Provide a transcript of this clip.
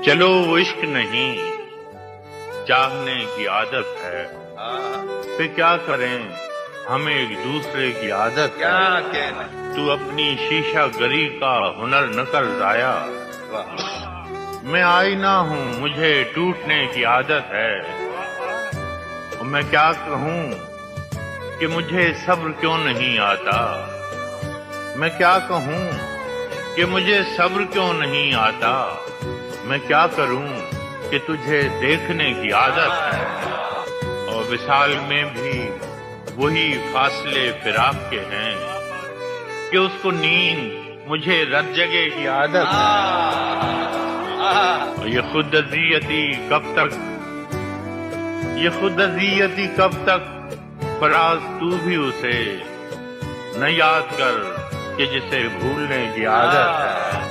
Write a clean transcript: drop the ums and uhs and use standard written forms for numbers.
चलो वो इश्क नहीं चाहने की आदत है, फिर क्या करें हमें एक दूसरे की आदत है। क्या कहना। तू अपनी शीशा गरी का हुनर न कर जाया, मैं आईना हूँ मुझे टूटने की आदत है। और मैं क्या कहूँ कि मुझे सब्र क्यों नहीं आता, मैं क्या कहूँ कि मुझे सब्र क्यों नहीं आता। मैं क्या करूं कि तुझे देखने की आदत है। और विशाल में भी वही फासले फिराक के हैं कि उसको नींद मुझे रत जगे की आदत है। और ये खुद अज़ियती कब तक, ये खुद अज़ियती कब तक, फराज तू भी उसे न याद कर कि जिसे भूलने की आदत है।